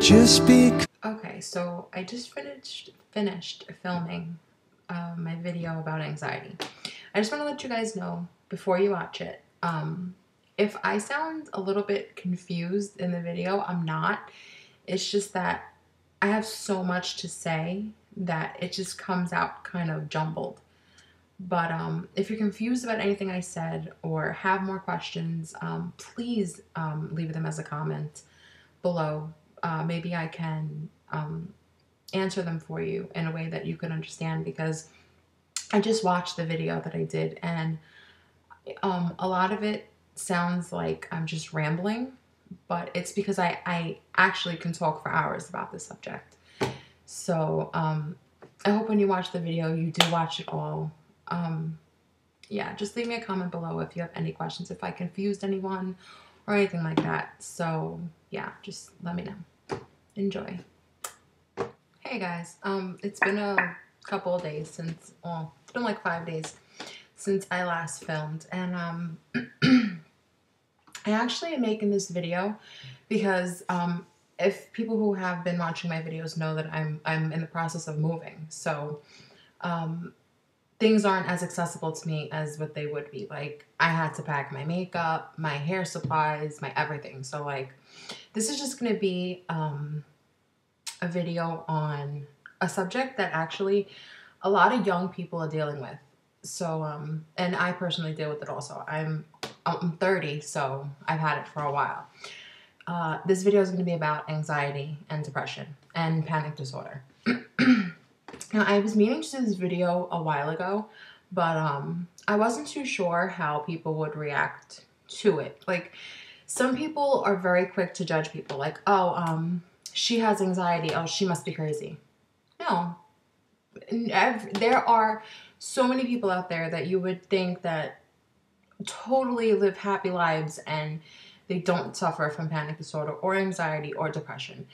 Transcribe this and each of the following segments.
just be. Okay, so I just finished filming my video about anxiety. I just want to let you guys know before you watch it, if I sound a little bit confused in the video, I'm not. It's just that I have so much to say that it just comes out kind of jumbled. But if you're confused about anything I said or have more questions, please leave them as a comment below. Maybe I can answer them for you in a way that you can understand, because I just watched the video that I did, and a lot of it sounds like I'm just rambling, but it's because I actually can talk for hours about this subject. So I hope when you watch the video, you do watch it all. Yeah, just leave me a comment below if you have any questions, if I confused anyone or anything like that. So yeah, just let me know. Enjoy. Hey guys, it's been a couple of days since, well, it's been like 5 days since I last filmed, and I actually am making this video because if people who have been watching my videos know that I'm in the process of moving, so things aren't as accessible to me as what they would be. Like, I had to pack my makeup, my hair supplies, my everything. So like, this is just gonna be a video on a subject that actually a lot of young people are dealing with. So and I personally deal with it also. I'm 30, so I've had it for a while. This video is going to be about anxiety and depression and panic disorder. Now, I was meaning to do this video a while ago, but I wasn't too sure how people would react to it. Like, some people are very quick to judge people, like, oh, she has anxiety, oh, she must be crazy. No. There are so many people out there that you would think that totally live happy lives and they don't suffer from panic disorder or anxiety or depression.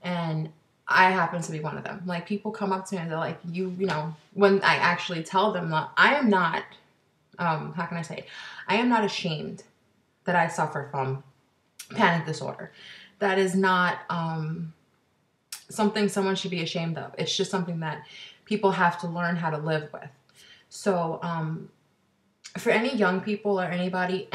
And I happen to be one of them. Like, people come up to me and they're like, you know, when I actually tell them that I am not, how can I say it? I am not ashamed that I suffer from panic disorder. That is not something someone should be ashamed of. It's just something that people have to learn how to live with. So for any young people or anybody,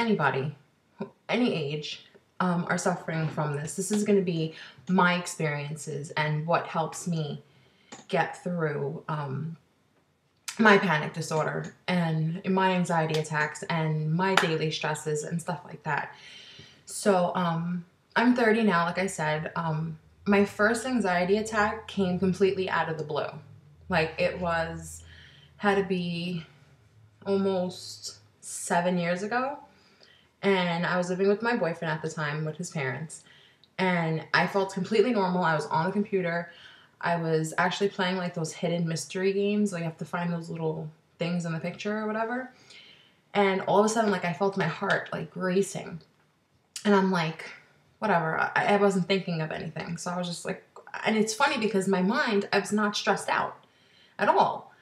any age, are suffering from this, this is going to be my experiences and what helps me get through my panic disorder and my anxiety attacks and my daily stresses and stuff like that. So I'm 30 now, like I said. My first anxiety attack came completely out of the blue. Like, it had to be almost 7 years ago. And I was living with my boyfriend at the time, with his parents. And I felt completely normal. I was on the computer. I was actually playing like those hidden mystery games. Like, you have to find those little things in the picture or whatever. And all of a sudden, like, I felt my heart like racing. And I'm like, whatever. I wasn't thinking of anything. So I was just like, and it's funny because my mind, I was not stressed out at all.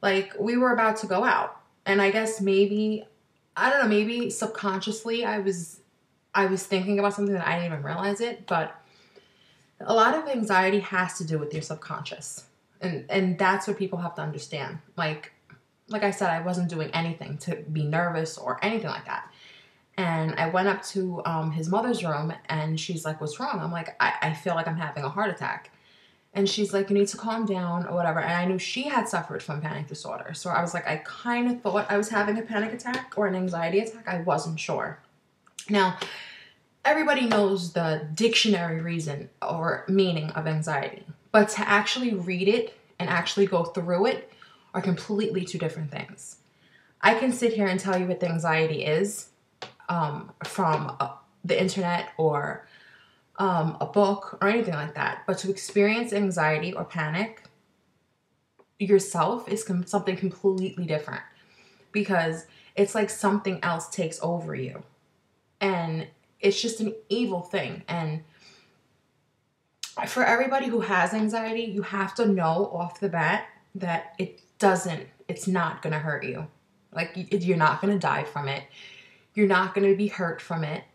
Like, we were about to go out. And I guess maybe, I don't know, maybe subconsciously I was thinking about something that I didn't even realize it. But a lot of anxiety has to do with your subconscious. And that's what people have to understand. Like I said, I wasn't doing anything to be nervous or anything like that. And I went up to his mother's room, and she's like, what's wrong? I'm like, I feel like I'm having a heart attack. And she's like, you need to calm down or whatever. And I knew she had suffered from panic disorder. So I was like, I kind of thought I was having a panic attack or an anxiety attack. I wasn't sure. Now, everybody knows the dictionary reason or meaning of anxiety. But to actually read it and actually go through it are completely two different things. I can sit here and tell you what anxiety is from the internet or a book or anything like that. But to experience anxiety or panic yourself is something completely different, because it's like something else takes over you. And it's just an evil thing. And for everybody who has anxiety, you have to know off the bat that it's not going to hurt you. Like, you're not going to die from it. You're not going to be hurt from it.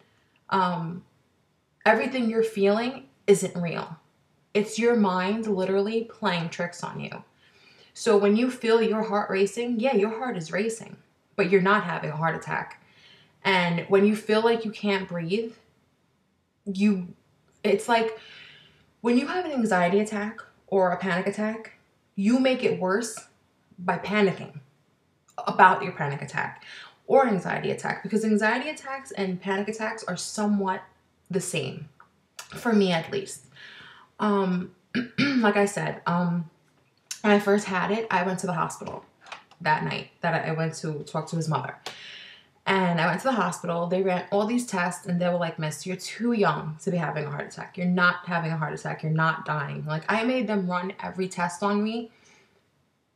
Everything you're feeling isn't real. It's your mind literally playing tricks on you. So when you feel your heart racing, yeah, your heart is racing, but you're not having a heart attack. And when you feel like you can't breathe, it's like when you have an anxiety attack or a panic attack, you make it worse by panicking about your panic attack or anxiety attack, because anxiety attacks and panic attacks are somewhat the same, for me at least. Like I said, when I first had it, I went to the hospital that night that I went to talk to his mother. And I went to the hospital. They ran all these tests, and they were like, "Miss, you're too young to be having a heart attack. You're not having a heart attack. You're not dying." Like, I made them run every test on me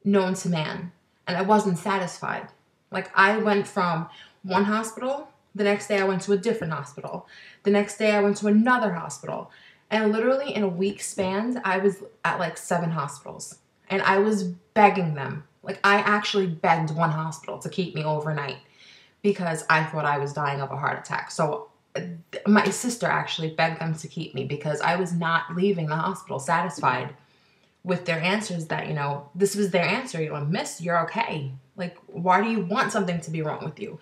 known to man, and I wasn't satisfied. Like, I went from one hospital, the next day I went to a different hospital, the next day I went to another hospital, and literally in a week span, I was at like 7 hospitals, and I was begging them. Like, I actually begged one hospital to keep me overnight because I thought I was dying of a heart attack. So my sister actually begged them to keep me because I was not leaving the hospital satisfied with their answers that, this was their answer. "Miss, you're okay. Like, why do you want something to be wrong with you?"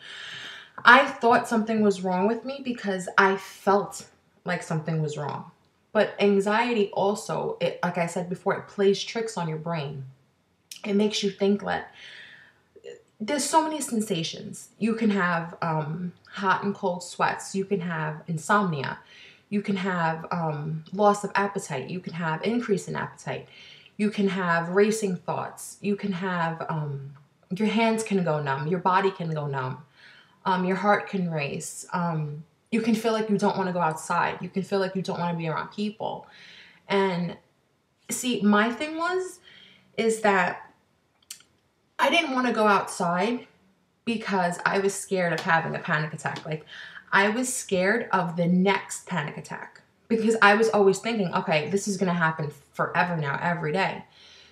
I thought something was wrong with me because I felt like something was wrong. But anxiety also, like I said before, it plays tricks on your brain. It makes you think that there's so many sensations. You can have hot and cold sweats. You can have insomnia. You can have loss of appetite. You can have increase in appetite. You can have racing thoughts. You can have, your hands can go numb. Your body can go numb. Your heart can race. You can feel like you don't want to go outside. You can feel like you don't want to be around people. And see, my thing is that I didn't want to go outside because I was scared of having a panic attack. Like, I was scared of the next panic attack because I was always thinking, okay, this is going to happen forever now, every day.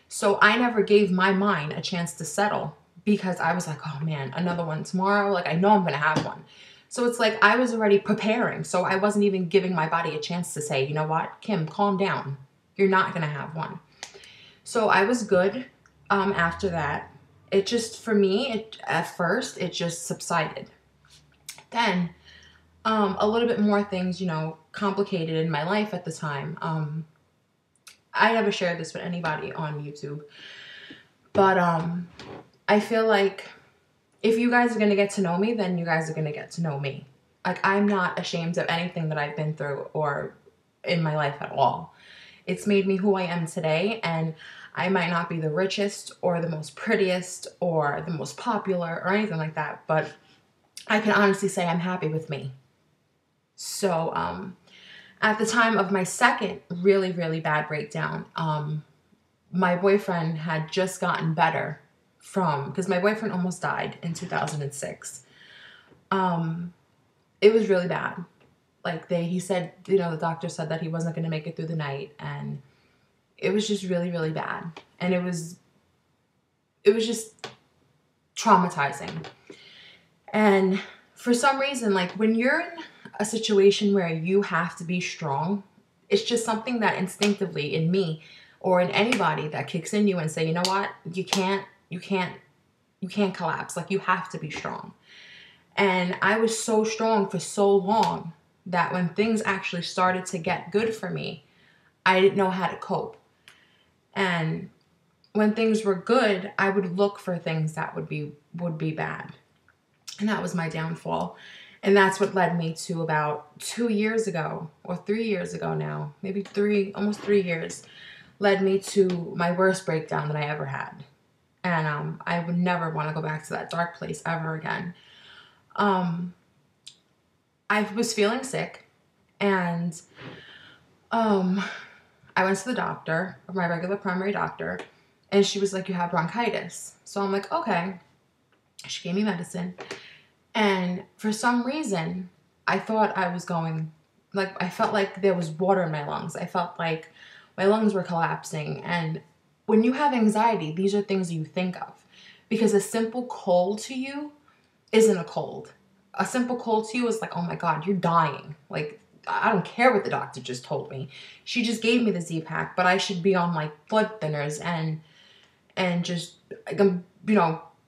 So I never gave my mind a chance to settle because I was like, oh man, another one tomorrow. Like, I know I'm going to have one. So it's like I was already preparing. So I wasn't even giving my body a chance to say, you know what, Kim, calm down. You're not going to have one. So I was good after that. It just, for me, at first, it just subsided. Then, a little bit more things, complicated in my life at the time. I never shared this with anybody on YouTube. But I feel like if you guys are going to get to know me, then you guys are going to get to know me. Like, I'm not ashamed of anything that I've been through or in my life at all. It's made me who I am today, and I might not be the richest or the most prettiest or the most popular or anything like that, but I can honestly say I'm happy with me. So at the time of my second really, really bad breakdown, my boyfriend had just gotten better because my boyfriend almost died in 2006. It was really bad. Like, he said, the doctor said that he wasn't going to make it through the night, and it was just really, really bad. And it was just traumatizing. And for some reason, like, when you're in a situation where you have to be strong, it's just something that instinctively in me or in anybody that kicks in you and say, you know what, you can't collapse. Like, you have to be strong. And I was so strong for so long that when things actually started to get good for me, I didn't know how to cope. And when things were good, I would look for things that would be bad. And that was my downfall. And that's what led me to about 2 years ago, or 3 years ago now, maybe almost 3 years, led me to my worst breakdown that I ever had. And I would never want to go back to that dark place ever again. I was feeling sick, and I went to the doctor, my regular primary doctor, and she was like, you have bronchitis. So I'm like, okay. She gave me medicine. And for some reason, I thought I was going, like, I felt like there was water in my lungs. I felt like my lungs were collapsing. And when you have anxiety, these are things you think of. Because a simple cold to you isn't a cold. A simple cold to you is like, oh my God, you're dying. Like, I don't care what the doctor just told me. She just gave me the Z-Pak, but I should be on like blood thinners and just,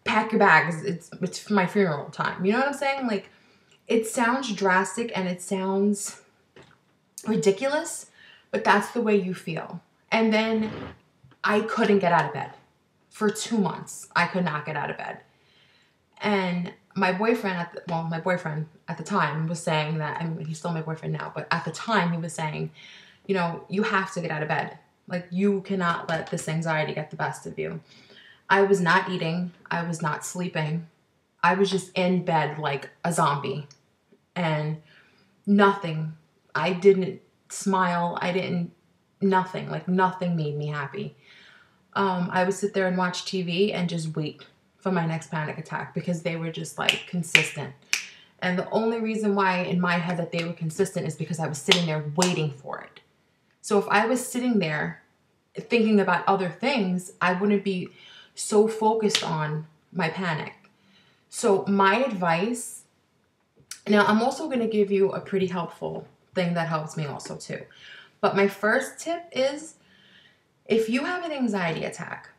pack your bags. It's for my funeral time. You know what I'm saying? Like, it sounds drastic and it sounds ridiculous, but that's the way you feel. And then I couldn't get out of bed. For 2 months, I could not get out of bed. And my boyfriend at the time was saying that, I mean, he's still my boyfriend now, but at the time he was saying, you have to get out of bed. Like, you cannot let this anxiety get the best of you. I was not eating. I was not sleeping. I was just in bed like a zombie. And nothing. I didn't smile. Nothing. Like, nothing made me happy. I would sit there and watch TV and just wait for my next panic attack because they were just like consistent. And the only reason why in my head that they were consistent is because I was sitting there waiting for it. So if I was sitting there thinking about other things, I wouldn't be so focused on my panic. So my advice, now I'm also going to give you a pretty helpful thing that helps me also too. But my first tip is, if you have an anxiety attack,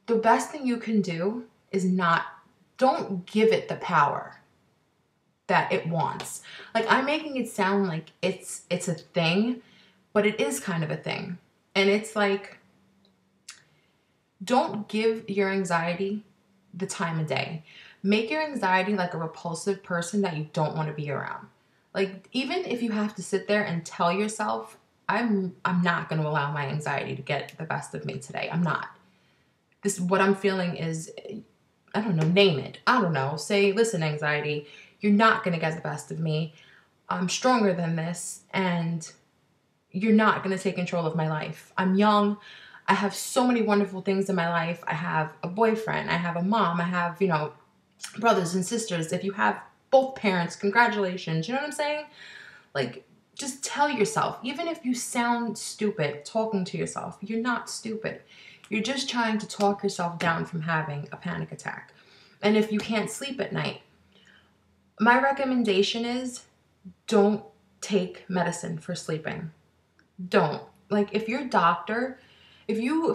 the best thing you can do is don't give it the power that it wants. Like, I'm making it sound like it's a thing, but it is kind of a thing. And it's like, don't give your anxiety the time of day. Make your anxiety like a repulsive person that you don't want to be around. Like, even if you have to sit there and tell yourself, I'm not going to allow my anxiety to get the best of me today. I'm not. What I'm feeling is, I don't know, name it. I don't know. Say, listen, anxiety, you're not going to get the best of me. I'm stronger than this, and you're not going to take control of my life. I'm young. I have so many wonderful things in my life. I have a boyfriend. I have a mom. I have, brothers and sisters. If you have both parents, congratulations. You know what I'm saying? Like, just tell yourself, even if you sound stupid talking to yourself, you're not stupid. You're just trying to talk yourself down from having a panic attack. And if you can't sleep at night, my recommendation is don't take medicine for sleeping. Don't. Like, if you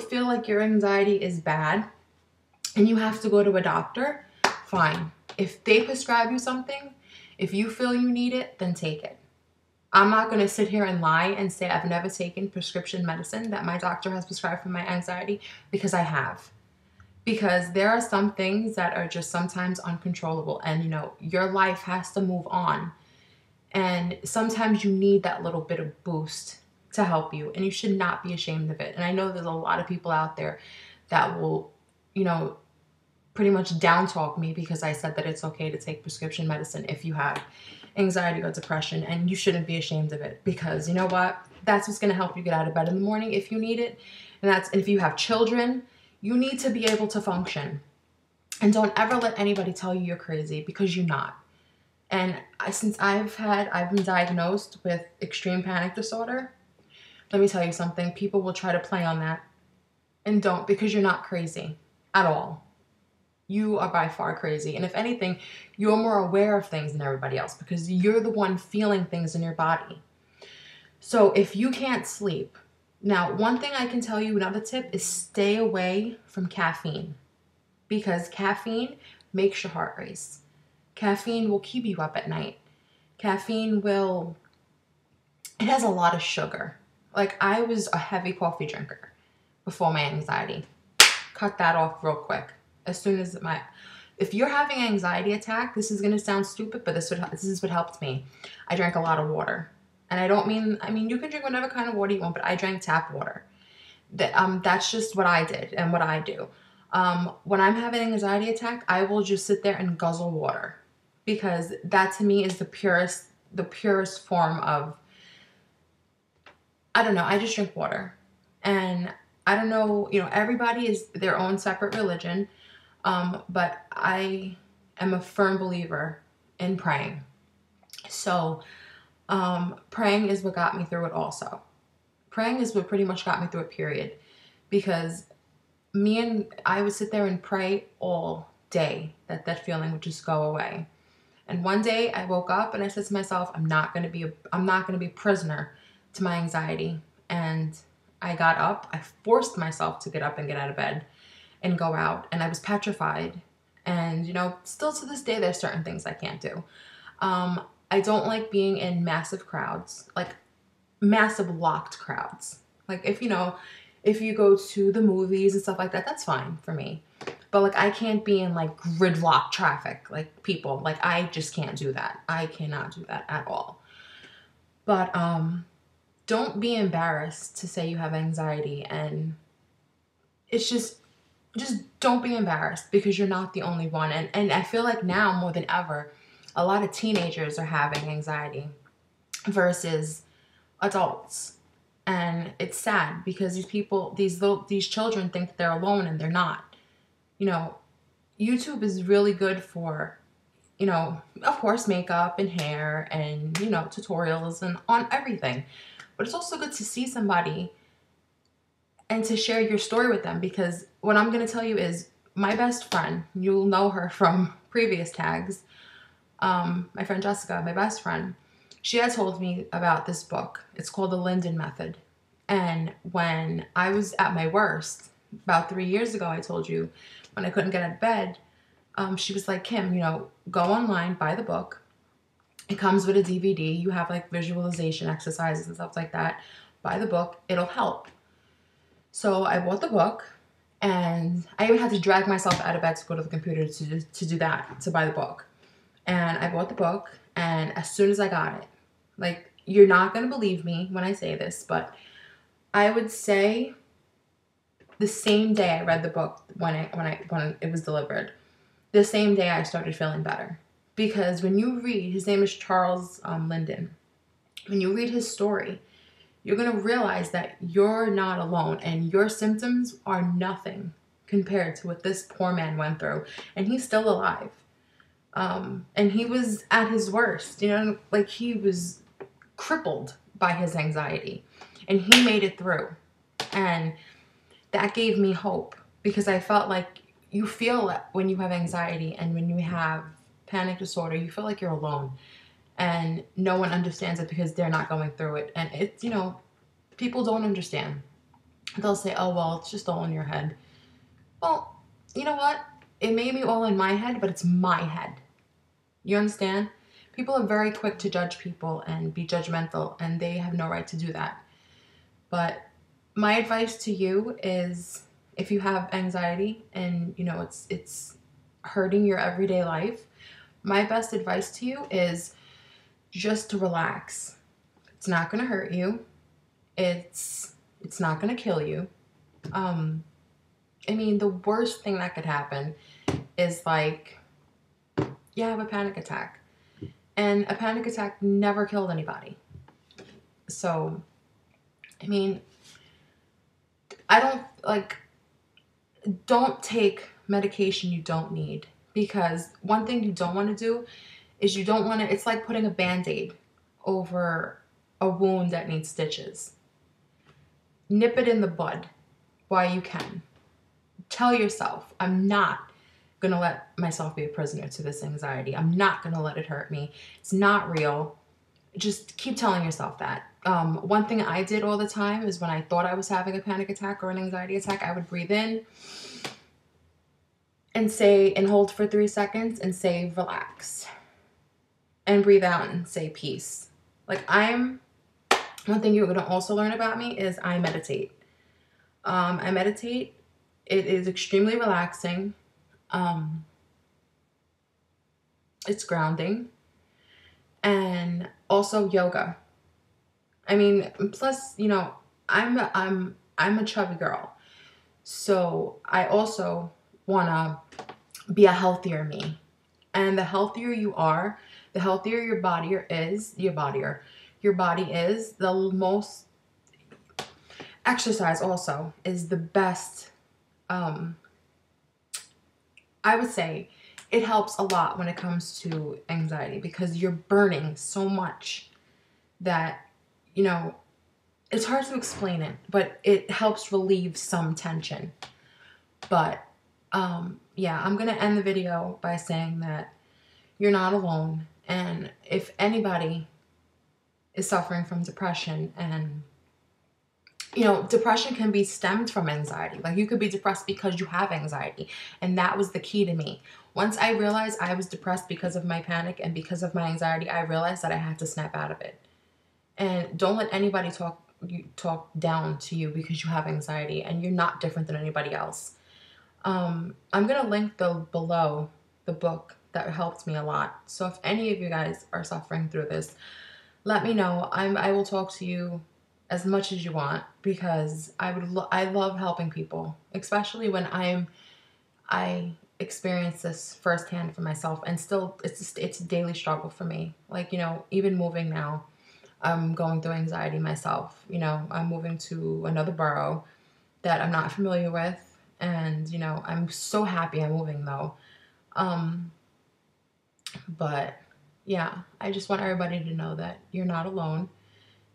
feel like your anxiety is bad and you have to go to a doctor, fine. If they prescribe you something, if you feel you need it, then take it. I'm not going to sit here and lie and say I've never taken prescription medicine that my doctor has prescribed for my anxiety, because I have. Because there are some things that are just sometimes uncontrollable, and your life has to move on. And sometimes you need that little bit of boost to help you, and you should not be ashamed of it. And I know there's a lot of people out there that will, pretty much down talk me because I said that it's okay to take prescription medicine if you have anxiety or depression, and you shouldn't be ashamed of it, because you know what? That's what's going to help you get out of bed in the morning if you need it. And if you have children, you need to be able to function. And don't ever let anybody tell you you're crazy, because you're not. And since I've been diagnosed with extreme panic disorder, let me tell you something. People will try to play on that, and don't, because you're not crazy at all. You are by far crazy. And if anything, you're more aware of things than everybody else, because you're the one feeling things in your body. So if you can't sleep, now one thing I can tell you, another tip, is stay away from caffeine, because caffeine makes your heart race. Caffeine will keep you up at night. It has a lot of sugar. Like, I was a heavy coffee drinker before my anxiety. Cut that off real quick. As soon as if you're having an anxiety attack, this is going to sound stupid, but this is what helped me. I drank a lot of water. And I mean, you can drink whatever kind of water you want, but I drank tap water. That's just what I did and what I do. When I'm having an anxiety attack, I will just sit there and guzzle water, because that to me is the purest form of, I don't know, I just drink water. And I don't know, everybody is their own separate religion. But I am a firm believer in praying. So, praying is what got me through it also. Praying is what pretty much got me through it, period. Because I would sit there and pray all day that feeling would just go away. And one day I woke up and I said to myself, I'm not going to be a prisoner to my anxiety. And I got up. I forced myself to get up and get out of bed and go out. And I was petrified. And, still to this day, there's certain things I can't do. I don't like being in massive crowds, like massive locked crowds. Like if you go to the movies and stuff like that, that's fine for me. But like I can't be in like gridlock traffic, like people. Like I just can't do that. I cannot do that at all. But don't be embarrassed to say you have anxiety, and it's just don't be embarrassed, because you're not the only one. And I feel like now more than ever, a lot of teenagers are having anxiety versus adults. And it's sad because these children think that they're alone, and they're not. YouTube is really good for, of course, makeup and hair and, tutorials and on everything. But it's also good to see somebody and to share your story with them, because what I'm going to tell you is my best friend, you'll know her from previous tags, my friend Jessica, my best friend, she had told me about this book. It's called The Linden Method. And when I was at my worst, about 3 years ago, I told you, when I couldn't get out of bed, she was like, Kim, go online, buy the book. It comes with a DVD. You have like visualization exercises and stuff like that. Buy the book. It'll help. So I bought the book, and I even had to drag myself out of bed to go to the computer to do that, to buy the book. And I bought the book, and as soon as I got it, like, you're not going to believe me when I say this, but I would say the same day I read the book, when it was delivered, the same day I started feeling better. Because when you read, his name is Charles Linden, when you read his story, you're going to realize that you're not alone, and your symptoms are nothing compared to what this poor man went through. And he's still alive. And he was at his worst, like he was crippled by his anxiety, and he made it through. And that gave me hope, because I felt like you feel that when you have anxiety and when you have panic disorder, you feel like you're alone. And no one understands it because they're not going through it. And it's, people don't understand. They'll say, oh, well, it's just all in your head. Well, you know what? It may be all in my head, but it's my head. You understand? People are very quick to judge people and be judgmental, and they have no right to do that. But my advice to you is, if you have anxiety and, it's hurting your everyday life, my best advice to you is just to relax. It's not going to hurt you. It's not going to kill you. The worst thing that could happen is like you have a panic attack. And a panic attack never killed anybody. So, don't take medication you don't need. Because one thing you don't want to do is it's like putting a Band-Aid over a wound that needs stitches. Nip it in the bud while you can. Tell yourself, I'm not going to let myself be a prisoner to this anxiety. I'm not going to let it hurt me. It's not real. Just keep telling yourself that. One thing I did all the time is when I thought I was having a panic attack or an anxiety attack, I would breathe in and hold for 3 seconds and say, relax. And breathe out and say, peace. One thing you're going to also learn about me is I meditate. I meditate. It is extremely relaxing. It's grounding. And also yoga. Plus, I'm a chubby girl. So I also want to be a healthier me. And the healthier you are, the healthier your body is, the most exercise also is the best. I would say it helps a lot when it comes to anxiety, because you're burning so much that, it's hard to explain it, but it helps relieve some tension. But, I'm going to end the video by saying that you're not alone. And if anybody is suffering from depression, and depression can be stemmed from anxiety. Like, you could be depressed because you have anxiety. And that was the key to me. Once I realized I was depressed because of my panic and because of my anxiety, I realized that I had to snap out of it. And don't let anybody talk down to you because you have anxiety, and you're not different than anybody else. I'm going to link below the book that helped me a lot. So if any of you guys are suffering through this, let me know. I will talk to you as much as you want, because I love helping people, especially when I experience this firsthand for myself, and still it's a daily struggle for me. Like, even moving now, I'm going through anxiety myself. I'm moving to another borough that I'm not familiar with, and I'm so happy I'm moving though. But yeah, I just want everybody to know that you're not alone,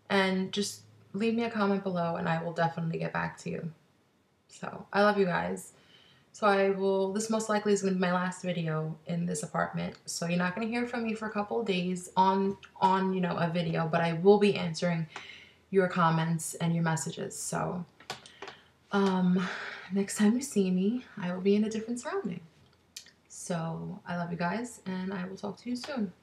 and just leave me a comment below and I will definitely get back to you. So I love you guys. So this most likely is going to be my last video in this apartment. So you're not going to hear from me for a couple of days on a video, but I will be answering your comments and your messages. So next time you see me, I will be in a different surrounding. So I love you guys, and I will talk to you soon.